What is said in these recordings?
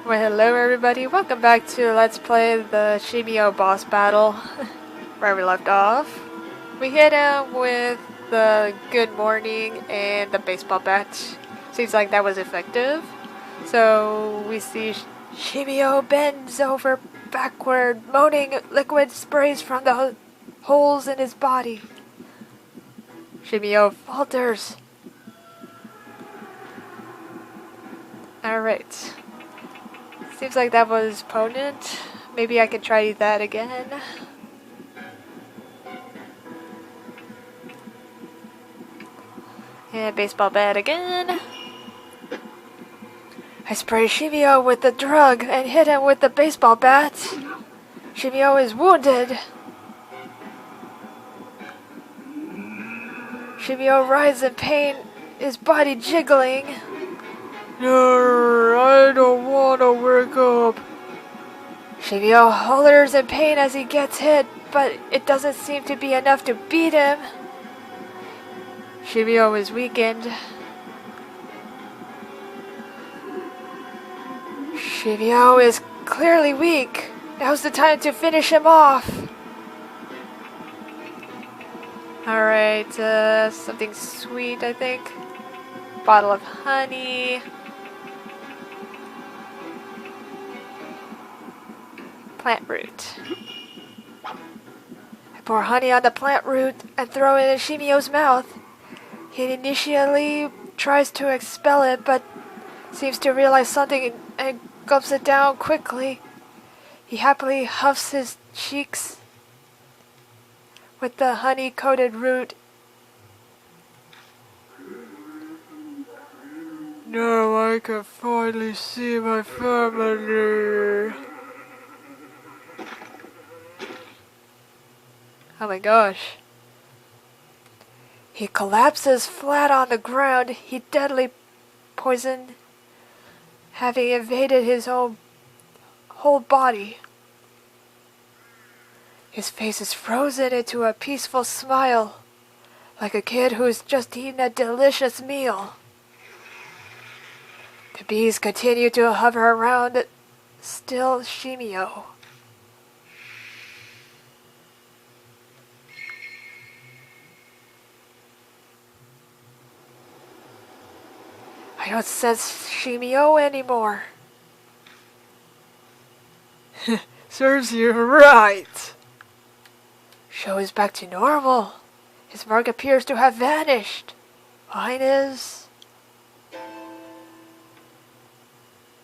Well, hello everybody, welcome back to Let's Play the Shimi-O boss battle, where we left off. We hit him with the good morning and the baseball bat. Seems like that was effective. So we see Shimi-O bends over backward, moaning liquid sprays from the holes in his body. Shimi-O falters. Alright. Seems like that was potent. Maybe I can try that again. And baseball bat again. I spray Shimi-O with the drug and hit him with the baseball bat. Shimi-O is wounded. Shimi-O writhes in pain, his body jiggling. No, I don't want to wake up. Shimi-O hollers in pain as he gets hit, but it doesn't seem to be enough to beat him. Shimi-O is weakened. Shimi-O is clearly weak. Now's the time to finish him off. Alright, something sweet, I think. Bottle of honey. Plant root. I pour honey on the plant root and throw it in Shimi-O's mouth. He initially tries to expel it, but seems to realize something and gulps it down quickly. He happily huffs his cheeks with the honey-coated root. Now I can finally see my family. Oh my gosh. He collapses flat on the ground, he deadly poisoned, having invaded his whole body. His face is frozen into a peaceful smile, like a kid who's just eaten a delicious meal. The bees continue to hover around still Shimi-O. I don't sense Shimi-O anymore. Serves you right. Sho is back to normal. His mark appears to have vanished. Mine is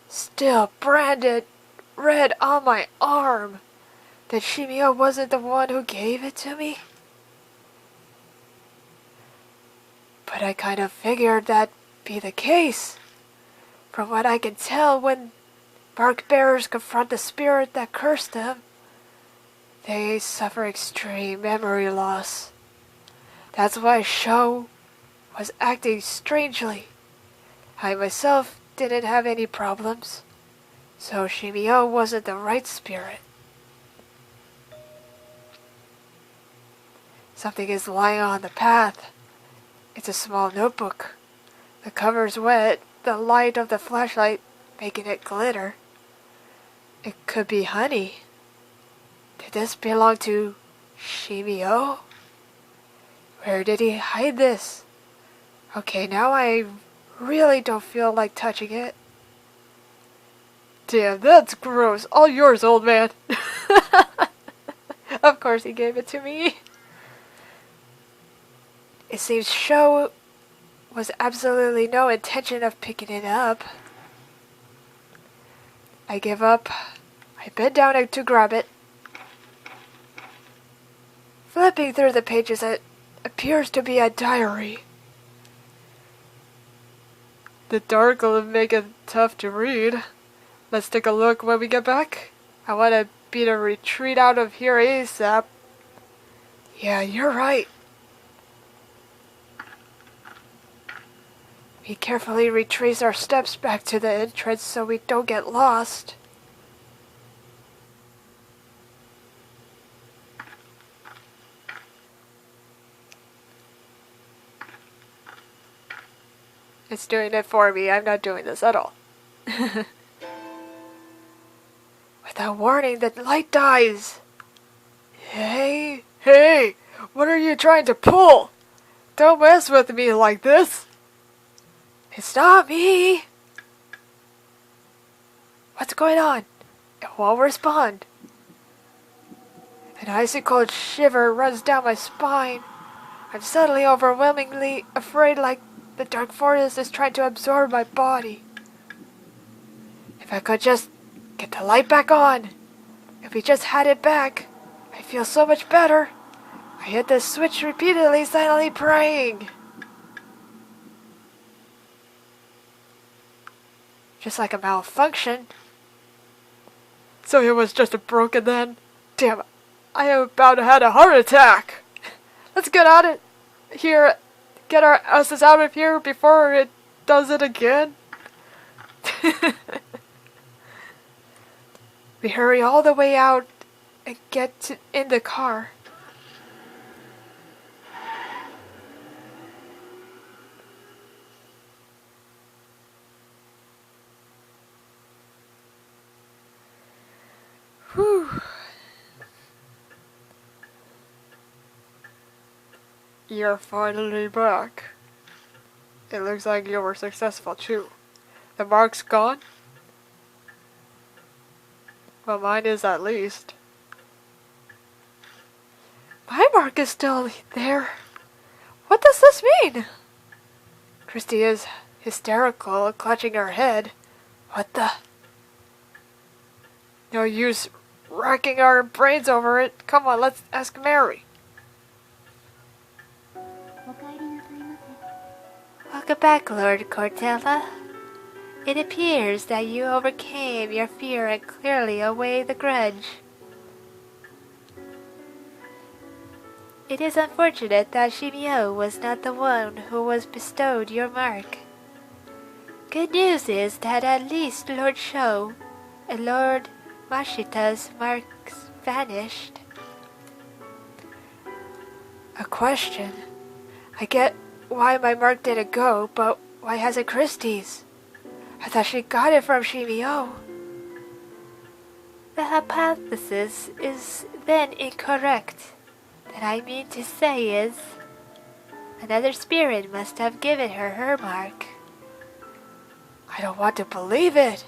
still branded red on my arm. That Shimi-O wasn't the one who gave it to me. But I kind of figured that be the case. From what I can tell, when bark bearers confront the spirit that cursed them, they suffer extreme memory loss. That's why Sho was acting strangely. I myself didn't have any problems, so Shimi-O wasn't the right spirit. Something is lying on the path. It's a small notebook. The cover's wet, the light of the flashlight making it glitter. It could be honey. Did this belong to Shimi-O? Where did he hide this? Okay, now I really don't feel like touching it. Damn, that's gross. All yours, old man. Of course he gave it to me. It seems Sho was absolutely no intention of picking it up. I give up. I bend down to grab it. Flipping through the pages, it appears to be a diary. The dark will make it tough to read. Let's take a look when we get back. I want to beat a retreat out of here ASAP. Yeah, you're right. We carefully retrace our steps back to the entrance so we don't get lost. It's doing it for me. I'm not doing this at all. Without warning, the light dies. Hey, what are you trying to pull? Don't mess with me like this. It's not me. What's going on? It won't respond. An icy cold shiver runs down my spine. I'm suddenly overwhelmingly afraid, like the dark forest is trying to absorb my body. If I could just get the light back on. If we just had it back, I feel so much better. I hit the switch repeatedly, silently praying. Just like a malfunction. So it was just a broken then? Damn it. I am about to have a heart attack. Let's get out of here. Get our asses out of here before it does it again. We hurry all the way out and get in the car. Whew. You're finally back. It looks like you were successful too. The mark's gone? Well, mine is at least. My mark is still there. What does this mean? Christie is hysterical, clutching her head. What the? No use racking our brains over it. Come on, let's ask Mary. Welcome back, Lord Cortella. It appears that you overcame your fear and clearly away the grudge. It is unfortunate that Shimi-O was not the one who was bestowed your mark. Good news is that at least Lord Sho and Lord Mashita's marks vanished. A question. I get why my mark didn't go, but why hasn't Christie's? I thought she got it from Shimi-O. The hypothesis is then incorrect. What I mean to say is, another spirit must have given her her mark. I don't want to believe it.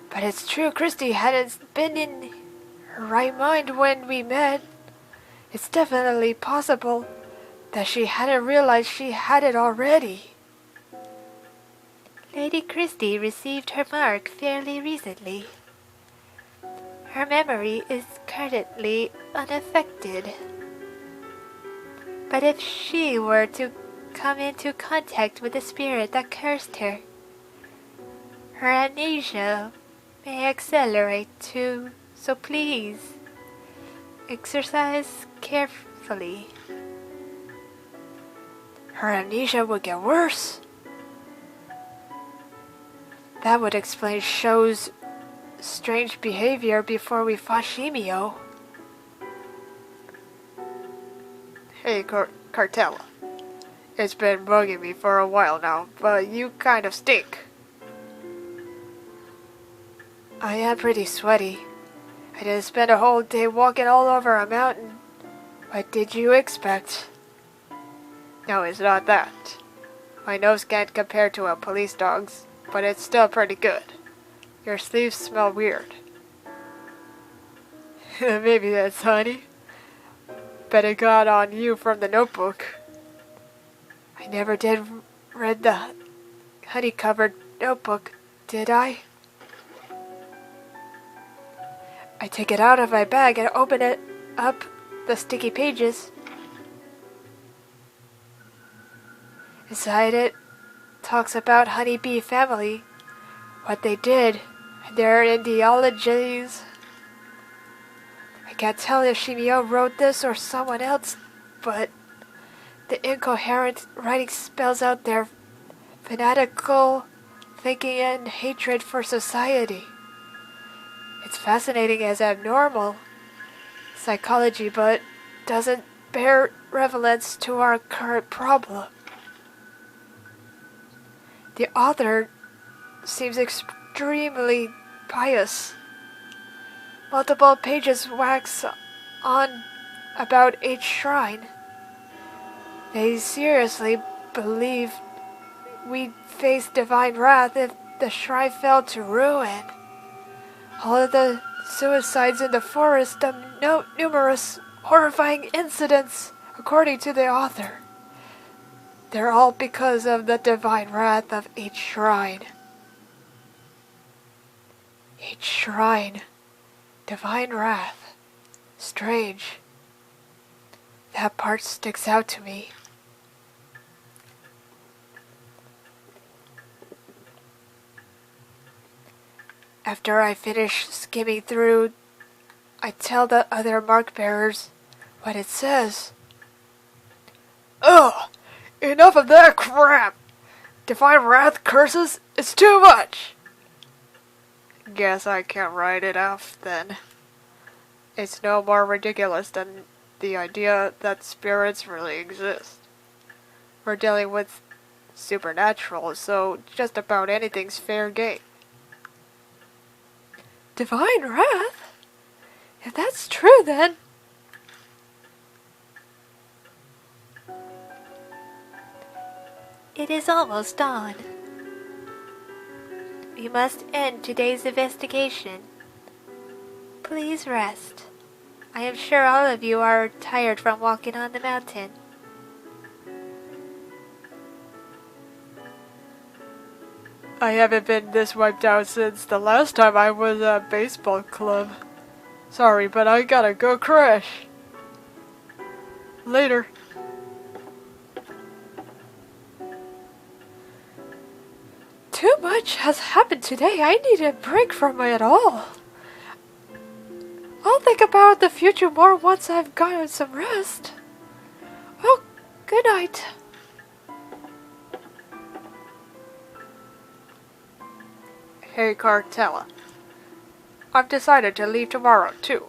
But it's true Christie hadn't been in her right mind when we met. It's definitely possible that she hadn't realized she had it already. Lady Christie received her mark fairly recently. Her memory is currently unaffected. But if she were to come into contact with the spirit that cursed her, her amnesia may accelerate too, so please, exercise carefully. Her amnesia would get worse. That would explain Sho's strange behavior before we fought Shimi-O. Hey, Cartella. It's been bugging me for a while now, but you kind of stink. I am pretty sweaty. I didn't spend a whole day walking all over a mountain. What did you expect? No, it's not that. My nose can't compare to a police dog's, but it's still pretty good. Your sleeves smell weird. Maybe that's honey. Bet it got on you from the notebook. I never did read the honey-covered notebook, did I? I take it out of my bag and open it up, the sticky pages. Inside it talks about honeybee family, what they did, and their ideologies. I can't tell if Shimi-O wrote this or someone else, but the incoherent writing spells out their fanatical thinking and hatred for society. It's fascinating as abnormal psychology, but doesn't bear relevance to our current problem. The author seems extremely pious. multiple pages wax on about each shrine. They seriously believe we'd face divine wrath if the shrine fell to ruin. All of the suicides in the forest note numerous horrifying incidents, according to the author. They're all because of the divine wrath of each shrine. Each shrine. Divine wrath. Strange. That part sticks out to me. After I finish skimming through, I tell the other mark bearers what it says. Ugh! Enough of that crap! Divine wrath curses? It's too much! Guess I can't write it off then. It's no more ridiculous than the idea that spirits really exist. We're dealing with supernatural, so just about anything's fair game. Divine wrath? If that's true, then... It is almost dawn. We must end today's investigation. Please rest. I am sure all of you are tired from walking on the mountain. I haven't been this wiped out since the last time I was at baseball club. Sorry, but I gotta go crash. Later. Too much has happened today. I need a break from it all. I'll think about the future more once I've gotten some rest. Well, good night. Hey, Cartella. I've decided to leave tomorrow, too.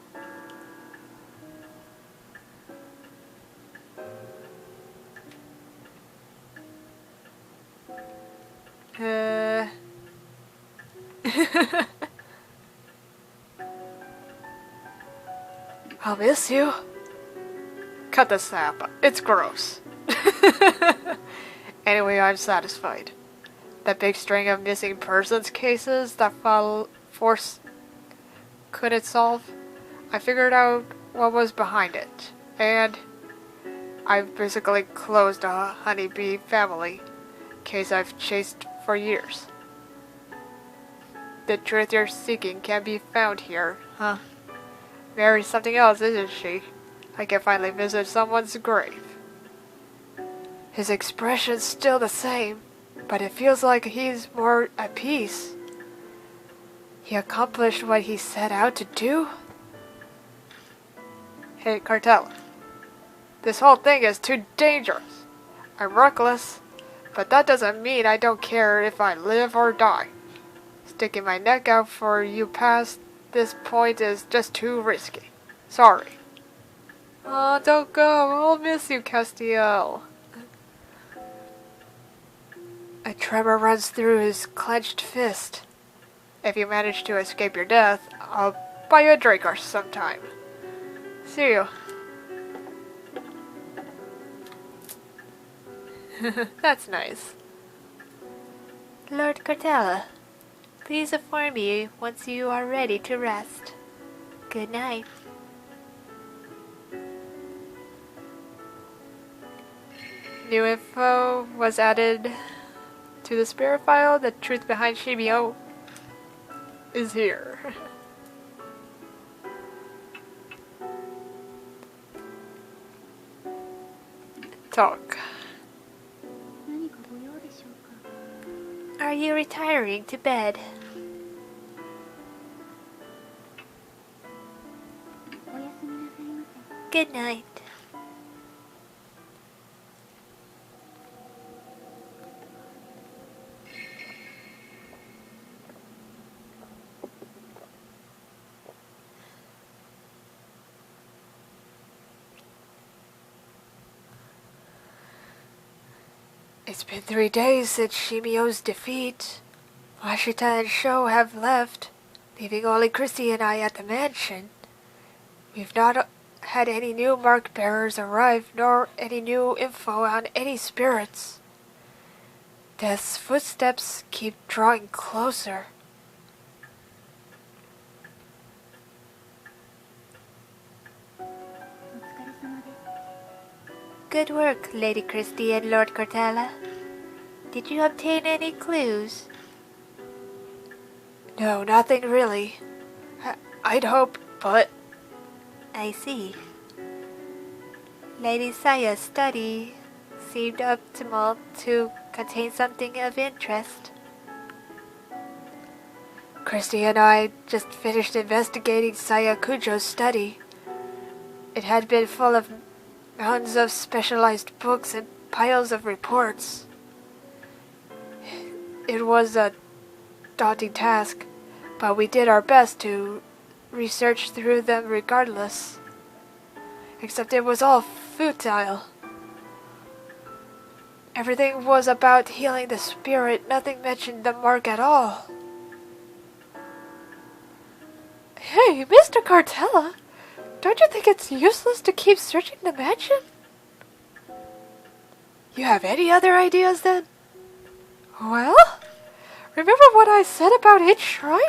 I'll miss you. Cut the sap. It's gross. Anyway, I'm satisfied. That big string of missing persons cases that Force couldn't solve, I figured out what was behind it. And I've basically closed a honeybee family case I've chased for years. The truth you're seeking can be found here, huh? Mary's something else, isn't she? I can finally visit someone's grave. His expression's still the same, but it feels like he's more at peace. He accomplished what he set out to do? Hey, Cartella. This whole thing is too dangerous. I'm reckless, but that doesn't mean I don't care if I live or die. Sticking my neck out for you past this point is just too risky. Sorry. Oh, don't go. I'll miss you, Castiel. A tremor runs through his clenched fist. If you manage to escape your death, I'll buy you a drink or sometime. See you. That's nice. Lord Cartella, please inform me once you are ready to rest. Good night. New info was added to the spirit file. The truth behind Shimi-O is here. Talk. Are you retiring to bed? Good night. It's been 3 days since Shimi-O's defeat. Washita and Sho have left. leaving only Christie and I at the mansion. We've not had any new mark bearers arrive, nor any new info on any spirits. Death's footsteps keep drawing closer. Good work, Lady Christie and Lord Cortella. Did you obtain any clues? No, nothing really. I'd hope, but... I see. Lady Saya's study seemed optimal to contain something of interest. Christie and I just finished investigating Saya Kujo's study. It had been full of mountains of specialized books and piles of reports. It was a daunting task, but we did our best to research through them regardless. Except it was all futile. Everything was about healing the spirit, nothing mentioned the mark at all. Hey, Mr. Cartella, don't you think it's useless to keep searching the mansion? You have any other ideas then? Well, remember what I said about each shrine?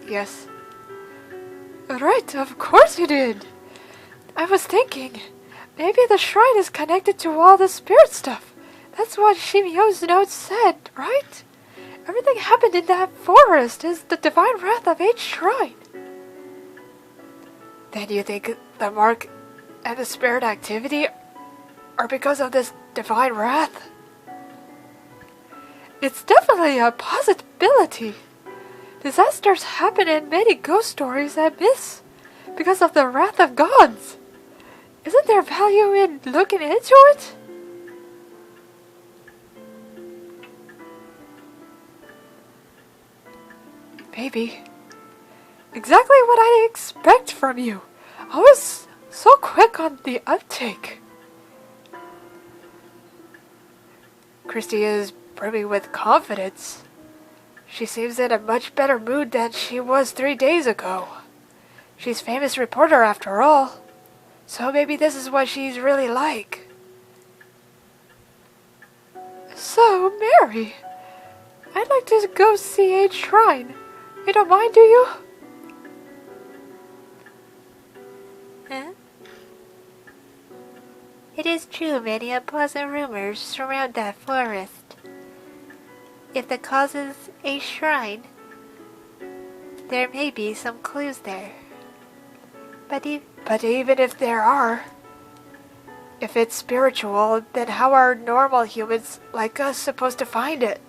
Yes. Right, of course you did. I was thinking, maybe the shrine is connected to all the spirit stuff. That's what Shimi-O's notes said, right? Everything happened in that forest is the divine wrath of each shrine. Then you think the mark and the spirit activity are because of this divine wrath? It's definitely a possibility. Disasters happen in many ghost stories and myths because of the wrath of gods. Isn't there value in looking into it? Maybe. Exactly what I expect from you. Always so quick on the uptake. Christie is brimming with confidence. She seems in a much better mood than she was 3 days ago. She's famous reporter after all. So maybe this is what she's really like. So, Mary, I'd like to go see H Shrine. You don't mind, do you? Huh? It is true many unpleasant rumors surround that forest. If the cause is a shrine, there may be some clues there. But even if there are, if it's spiritual, then how are normal humans like us supposed to find it?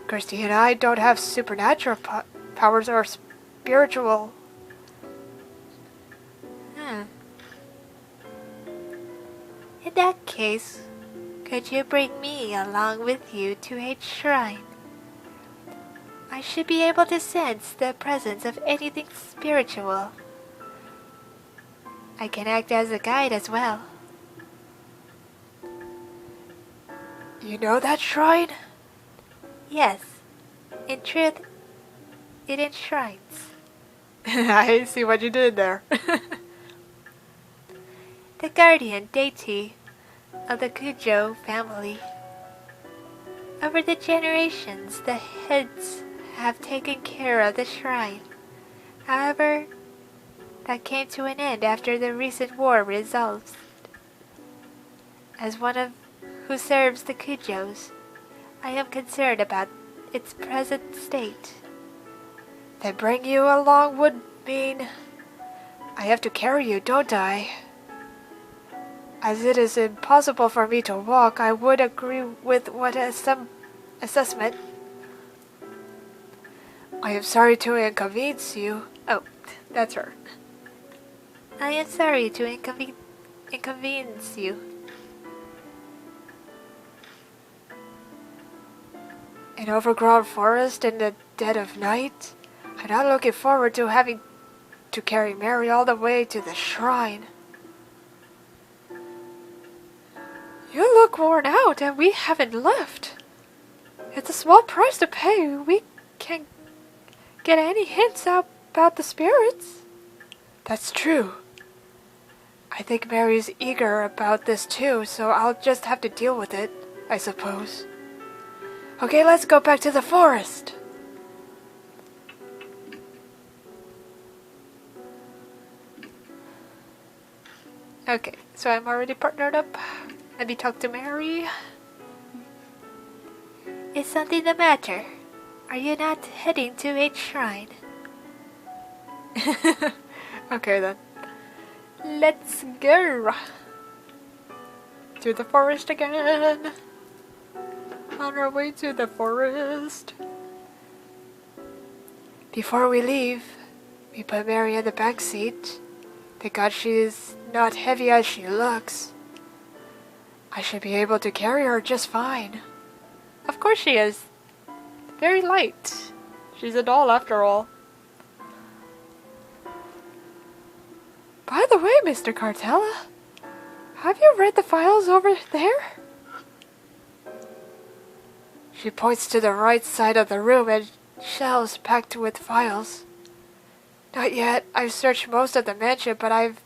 Christie and I don't have supernatural powers or spiritual. In that case, could you bring me along with you to H Shrine? I should be able to sense the presence of anything spiritual. I can act as a guide as well. You know that shrine? Yes. In truth, it enshrines. I see what you did there. The guardian deity of the Kujo family. Over the generations, the heads have taken care of the shrine. However, that came to an end after the recent war resolved. As one of who serves the Kujos, I am concerned about its present state. Then bring you along would mean I have to carry you, don't I? As it is impossible for me to walk, I would agree with what assessment. I am sorry to inconvenience you. Oh, that's her. I am sorry to inconvenience you. An overgrown forest in the dead of night? I'm not looking forward to having to carry Mary all the way to the shrine. You look worn out and we haven't left. It's a small price to pay. We can't get any hints out about the spirits. That's true. I think Mary's eager about this too, so I'll just have to deal with it, I suppose. Okay, let's go back to the forest. Okay, so I'm already partnered up. Let me talk to Mary. Is something the matter? Are you not heading to a shrine? Okay then. Let's go to the forest again. On our way to the forest. Before we leave, we put Mary in the back seat. Thank God she's not heavy as she looks. I should be able to carry her just fine. Of course she is. Very light. She's a doll after all. By the way, Mr. Cartella, have you read the files over there? She points to the right side of the room and shelves packed with files. Not yet. I've searched most of the mansion, but I've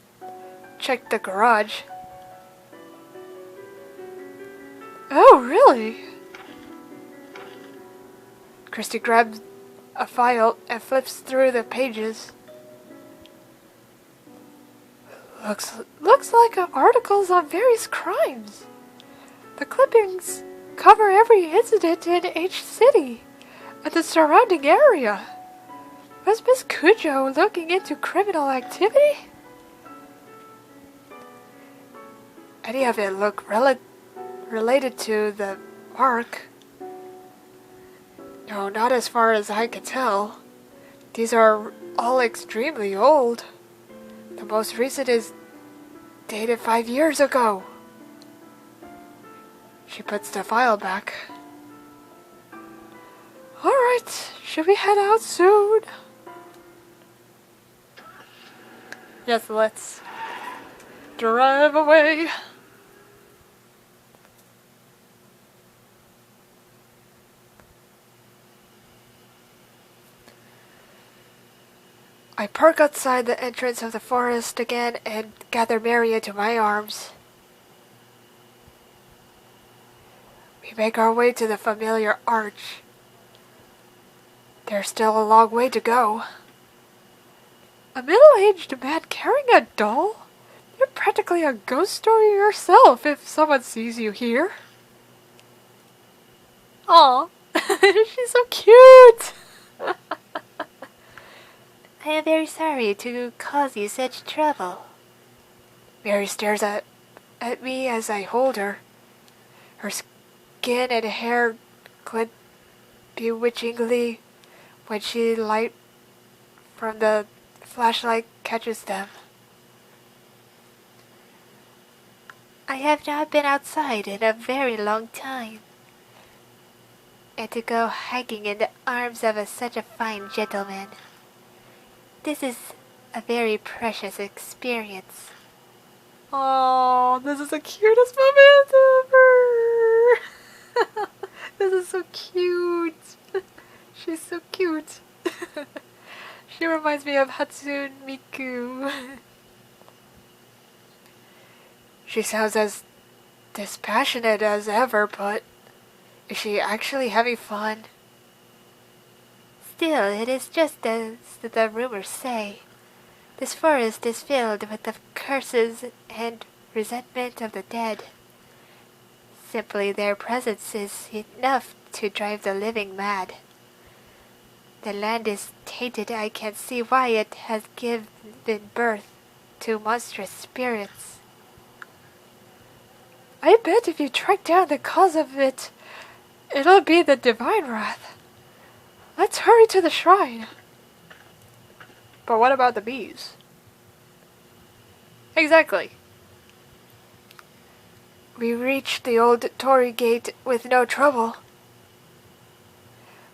checked the garage. Oh, really? Christie grabs a file and flips through the pages. Looks like articles on various crimes. The clippings cover every incident in each city and the surrounding area. Was Miss Cujo looking into criminal activity? Any of it look related to the mark? No, not as far as I can tell. These are all extremely old. The most recent is dated 5 years ago. She puts the file back. Alright, should we head out soon? Yes, let's drive away. I park outside the entrance of the forest again and gather Mary into my arms. We make our way to the familiar arch. There's still a long way to go. A middle-aged man carrying a doll? You're practically a ghost story yourself if someone sees you here. Aw, she's so cute! I am very sorry to cause you such trouble. Mary stares at me as I hold her. Her skin and hair glint bewitchingly when light from the flashlight catches them. I have not been outside in a very long time. And to go hiking in the arms of such a fine gentleman. This is a very precious experience. Oh, this is the cutest moment ever! This is so cute. She's so cute. She reminds me of Hatsune Miku. She sounds as dispassionate as ever, but is she actually having fun? Still, it is just as the rumors say. This forest is filled with the curses and resentment of the dead. Simply their presence is enough to drive the living mad. The land is tainted. I can't see why it has given birth to monstrous spirits. I bet if you track down the cause of it, it'll be the divine wrath. Let's hurry to the shrine. But what about the bees? Exactly. We reached the old Torii gate with no trouble.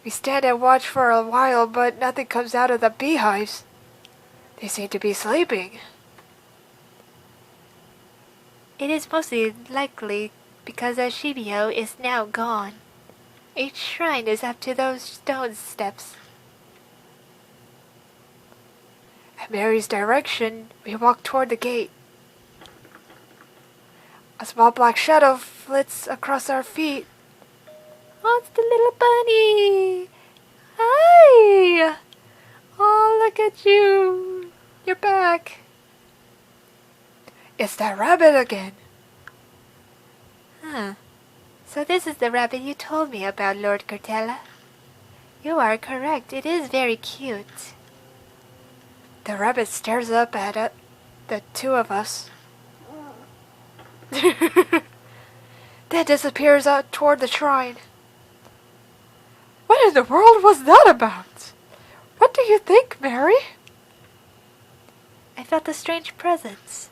We stand and watch for a while, but nothing comes out of the beehives. They seem to be sleeping. It is mostly likely because Shimi-O is now gone. Each shrine is up to those stone steps. At Mary's direction, we walk toward the gate. A small black shadow flits across our feet. Oh, it's the little bunny! Hi! Oh, look at you! You're back! It's that rabbit again. Huh. So this is the rabbit you told me about, Lord Cortella. You are correct, it is very cute. The rabbit stares up at the two of us. Then disappears out toward the shrine. What in the world was that about? What do you think, Mary? I felt a strange presence.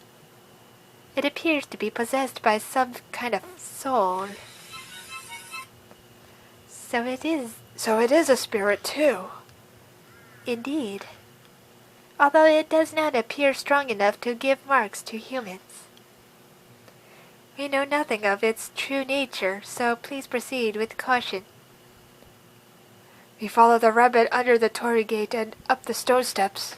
It appears to be possessed by some kind of soul. So it is a spirit too. Indeed. Although it does not appear strong enough to give marks to humans. We know nothing of its true nature, so please proceed with caution. We follow the rabbit under the torii gate and up the stone steps.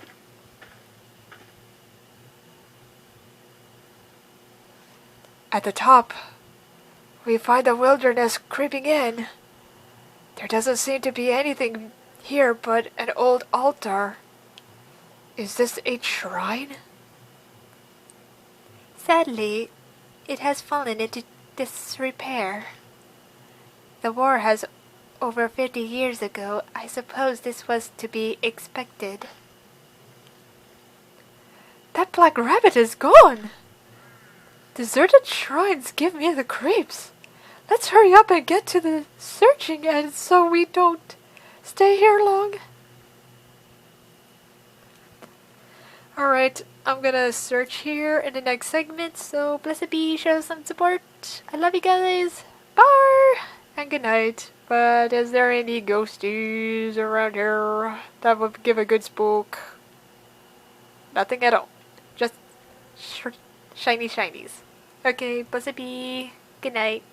At the top, we find the wilderness creeping in. There doesn't seem to be anything here but an old altar. Is this a shrine? Sadly, it has fallen into disrepair. The war has over 50 years ago. I suppose this was to be expected. That black rabbit is gone! Deserted shrines give me the creeps. Let's hurry up and get to the searching end so we don't stay here long. Alright, I'm gonna search here in the next segment, so Blessed Be, show some support. I love you guys. Bye! And good night. But is there any ghosties around here that would give a good spook? Nothing at all. Just shiny shinies. Okay, Blessed Be. Good night.